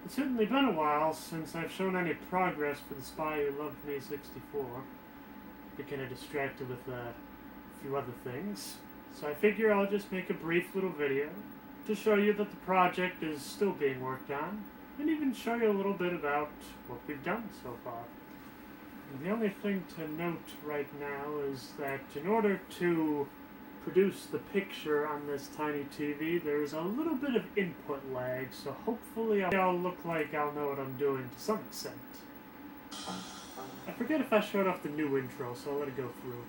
It's certainly been a while since I've shown any progress for The Spy Who Loved Me 64. Been kind of distracted with a few other things. So I figure I'll just make a brief little video to show you that the project is still being worked on, and even show you a little bit about what we've done so far. And the only thing to note right now is that in order to produce the picture on this tiny TV, there's a little bit of input lag, so hopefully I'll look like I'll know what I'm doing to some extent. I forget if I showed off the new intro, so I'll let it go through.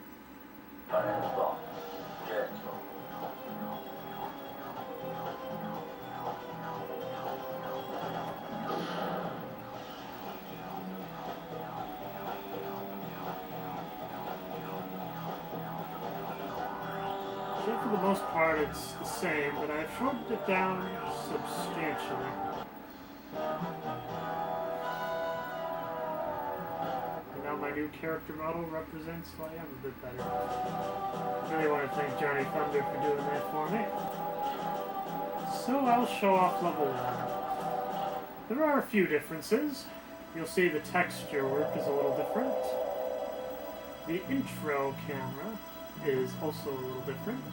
So for the most part it's the same, but I've shortened it down substantially. And now my new character model represents who I am a bit better. I really want to thank Johnny Thunder for doing that for me. So I'll show off level 1. There are a few differences. You'll see the texture work is a little different. The intro camera is also a little different.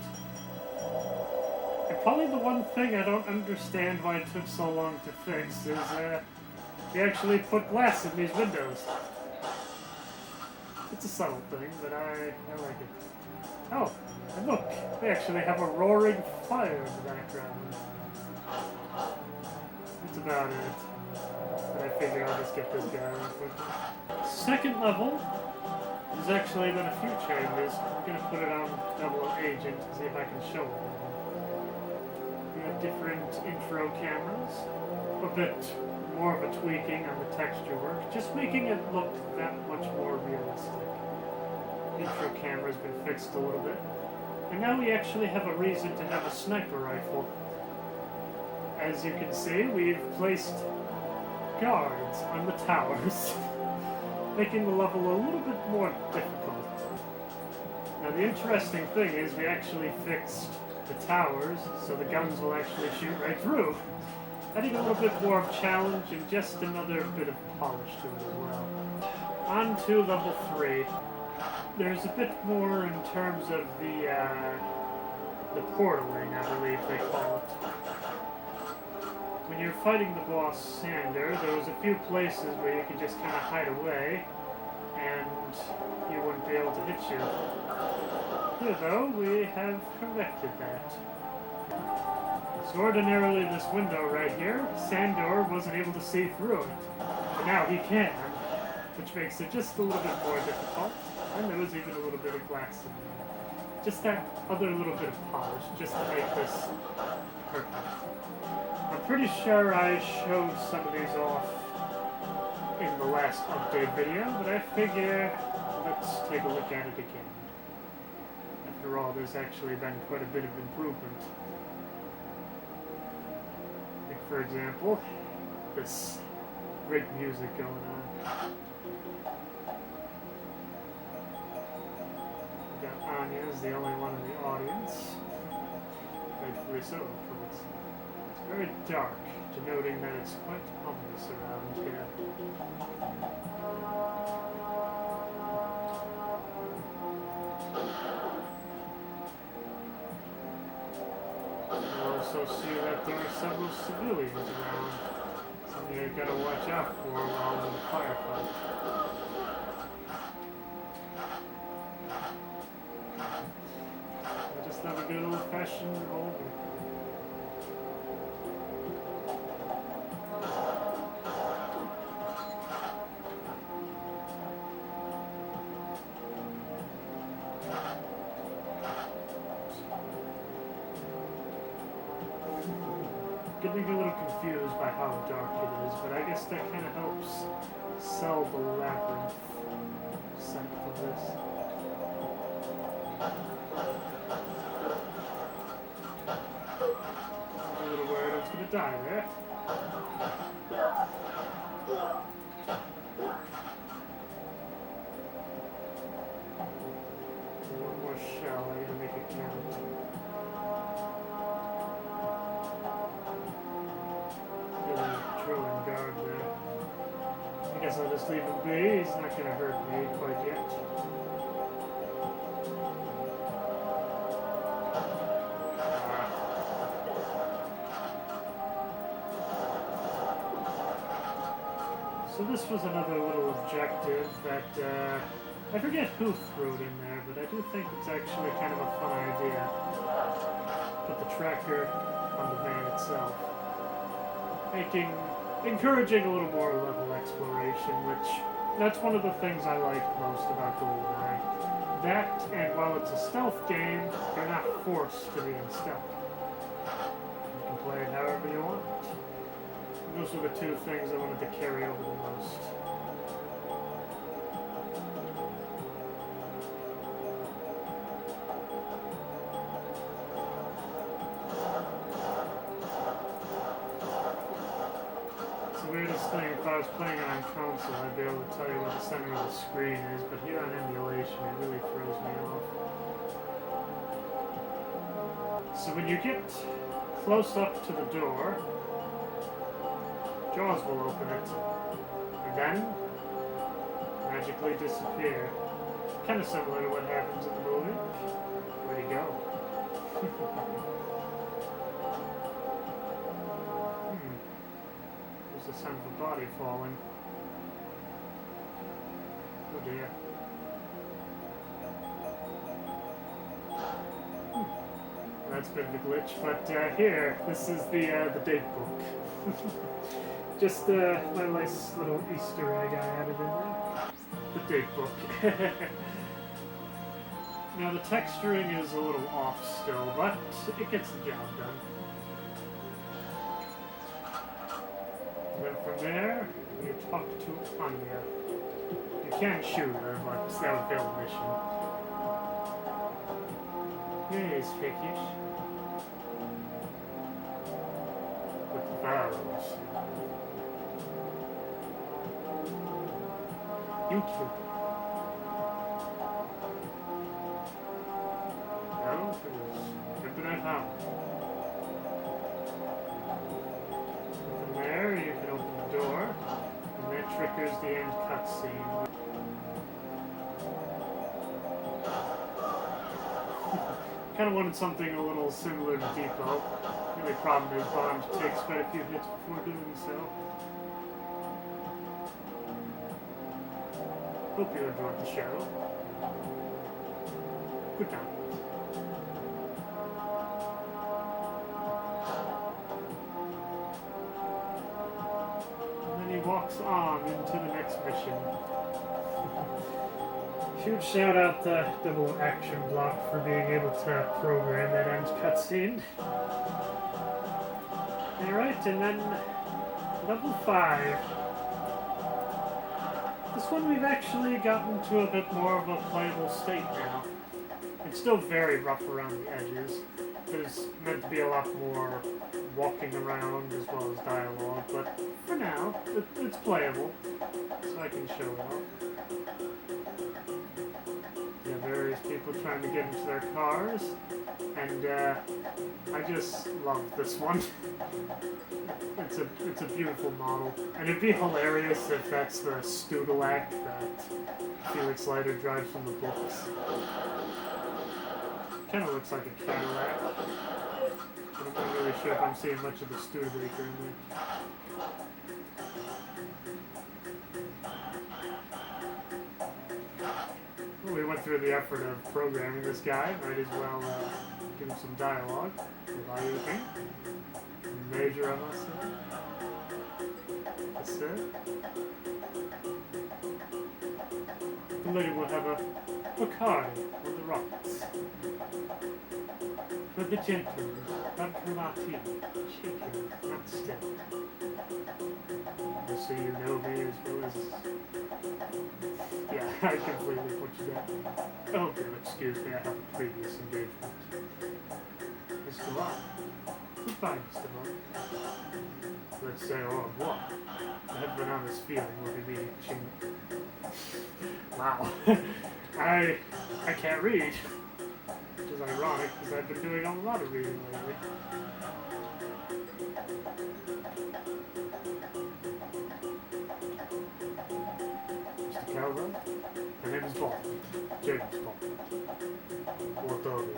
And probably the one thing I don't understand why it took so long to fix is they actually put glass in these windows. It's a subtle thing, but I like it. Oh, and look, they actually have a roaring fire in the background. That's about it. But I figure I'll just get this guy real quick. Second level, there's actually been a few changes. I'm going to put it on Double Agent to see if I can show it. We have different intro cameras, a bit more of a tweaking on the texture work, just making it look that much more realistic. Intro camera's been fixed a little bit, and now we actually have a reason to have a sniper rifle. As you can see, we've placed guards on the towers, making the level a little bit more difficult. Now the interesting thing is we actually fixed the towers so the guns will actually shoot right through. Adding a little bit more of challenge and just another bit of polish to it as well. On to level 3. There's a bit more in terms of the portaling, I believe they call it. When you're fighting the boss Sander, there was a few places where you could just kind of hide away and he wouldn't be able to hit you. Here though, we have corrected that. So ordinarily this window right here, Sandor wasn't able to see through it. But now he can, which makes it just a little bit more difficult. And there was even a little bit of glass in there. Just that other little bit of polish, just to make this perfect. I'm pretty sure I showed some of these off in the last update video, but I figure let's take a look at it again. After all, there's actually been quite a bit of improvement. Like for example, this great music going on. We got Anya as the only one in the audience. Rightfully so, of course. It's very dark, denoting that it's quite ominous around here. You also see that there are several civilians around, something you've got to watch out for while in the firefight. I just have a good old-fashioned revolver. Getting a little confused by how dark it is, but I guess that kind of helps sell the labyrinth set of this. I was a little worried I was going to die there. One more shell, I gotta make it count. Really drilling guard. guess I'll just leave him be. He's not gonna hurt me quite yet. So this was another little objective that, I forget who threw it in there, but I do think it's actually kind of a fun idea. Put the tracker on the van itself. Encouraging a little more level exploration, which, that's one of the things I like most about GoldenEye. That, and while it's a stealth game, you're not forced to be in stealth. You can play it however you want. And those were the two things I wanted to carry over the most. Weirdest thing, if I was playing it on console, I'd be able to tell you what the center of the screen is, but here on emulation, it really throws me off. So when you get close up to the door, Jaws will open it, and then magically disappear. Kind of similar to what happens in the movie. Where'd he go? The sound of a body falling. Oh dear. That's a bit of a glitch, but here, this is the date book. Just my nice little Easter egg I added in there. The date book. Now the texturing is a little off still, but it gets the job done. And then from there, you talk to Anya. You can shoot her, but that would fail the mission. Yes, Fickish. With the barrels. YouTube. No, it was Infinite House. There, you can open the door, and that triggers the end cutscene. Kind of wanted something a little similar to Depot. The only problem is Bond takes quite a few hits before doing so. Hope you enjoyed the show. Good night. Walks on into the next mission. Huge shout out to Double Action Block for being able to program that end cutscene. Alright, and then level 5. This one we've actually gotten to a bit more of a playable state now. It's still very rough around the edges. There's meant to be a lot more walking around as well as dialogue, but for now, it's playable, so I can show it off. Yeah, various people trying to get into their cars, and I just love this one. It's a beautiful model, and it'd be hilarious if that's the Studelac that Felix Leiter drives from the books. Kind of looks like a Cadillac. But I'm not really sure if I'm seeing much of the Studebaker in there. Well, we went through the effort of programming this guy. Might as well give him some dialogue. What do you think? Major, I must say. That's it. The lady will have a Bacardi on the rocks. For the gentleman, vodka martini, shaken, not still. Just so you know me as well as... Yeah, I completely put you down. I hope you'll excuse me, I have a previous engagement. Mr. Locke. Goodbye, Mr. Locke. Let's say au revoir. I have been on this feeling we'll be meeting Ching. Wow. I can't read. Which is ironic, because I've been doing a lot of reading lately. Hello? My name is Bond. James Bond. What of it?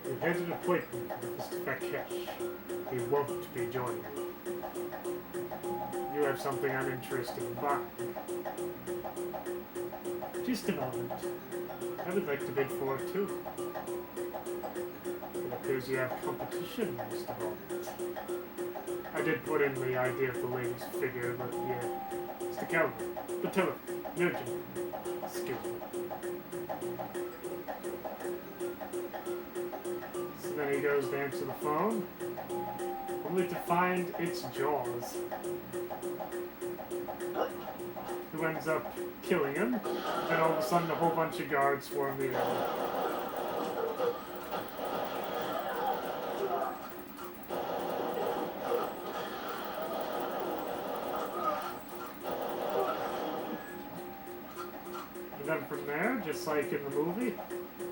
We had an appointment with Mr. Fakesh. He won't be joining you. You have something uninteresting in mind. Just a moment. I would like to bid for it too. It appears you have competition, Mr. Bond. I did put in the idea of the lady's figure, but yeah. Mr. Calvin, the telephone, urgent. Excuse me. So then he goes to answer the phone, only to find it's Jaws, who ends up killing him. Then all of a sudden a whole bunch of guards swarm the area. And then from there, just like in the movie,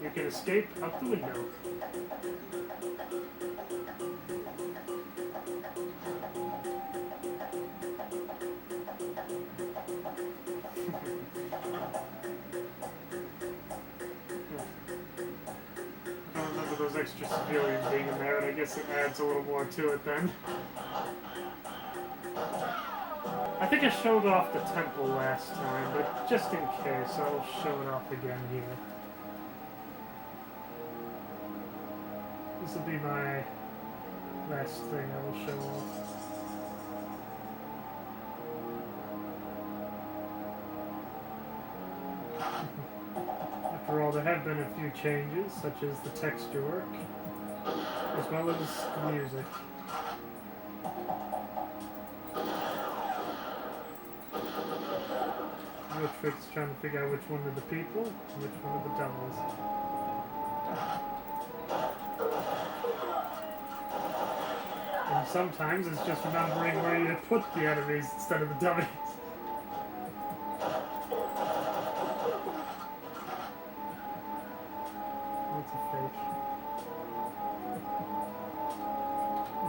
you can escape out the window. I don't remember those extra civilians being in there, and I guess it adds a little more to it then. I think I showed off the temple last time, but just in case, I'll show it off again here. This will be my last thing I will show off. After all, there have been a few changes, such as the texture work, as well as the music. Real trick's trying to figure out which one are the people and which one are the devils. And sometimes it's just remembering where you put the enemies instead of the dummies. That's a fake.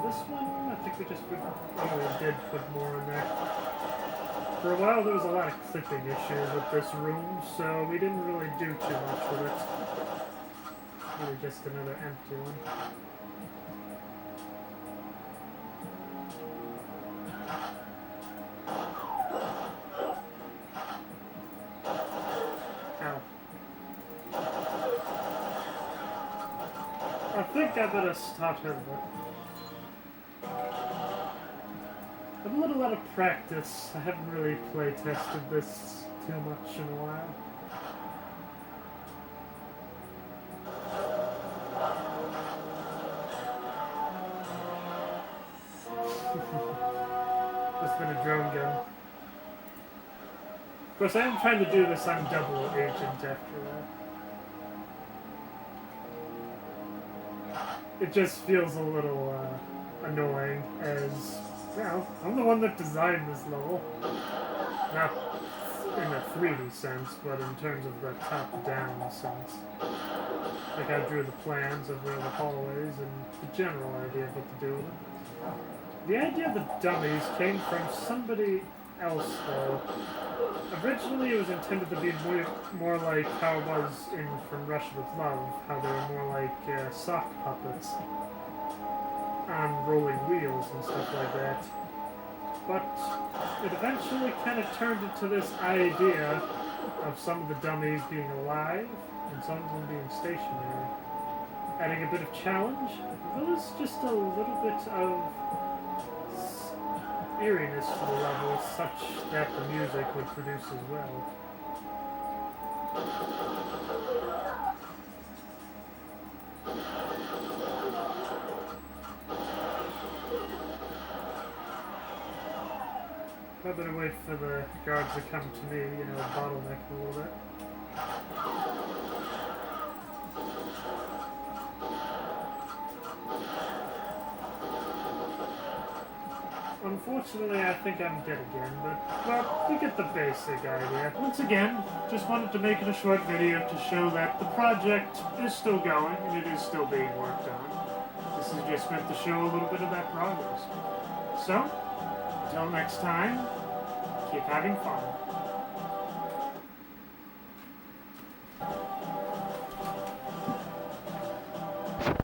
This one, I think we just did put more in there. For a while there was a lot of clipping issues with this room, so we didn't really do too much with it. Really just another empty one. Ow. I think I better start over. I've a little out of practice. I haven't really play tested this too much in a while. That's been a drone gun. Of course, I am trying to do this on double agent after that. It just feels a little annoying as... Well, I'm the one that designed this level. Not in a 3D sense, but in terms of the top-down sense. Like I drew the plans of where the hallways and the general idea of what to do with them. The idea of the dummies came from somebody else, though. Originally it was intended to be more like how it was in From Russia With Love, how they were more like sock puppets on rolling wheels and stuff like that. But it eventually kind of turned into this idea of some of the dummies being alive and some of them being stationary. Adding a bit of challenge, as well as just a little bit of eeriness to the level, such that the music would produce as well. I better wait for the guards to come to me, you know, bottleneck a little bit. Unfortunately, I think I'm dead again, but, well, you get the basic idea. Once again, just wanted to make it a short video to show that the project is still going, and it is still being worked on. This is just meant to show a little bit of that progress. So, Until next time, keep having fun.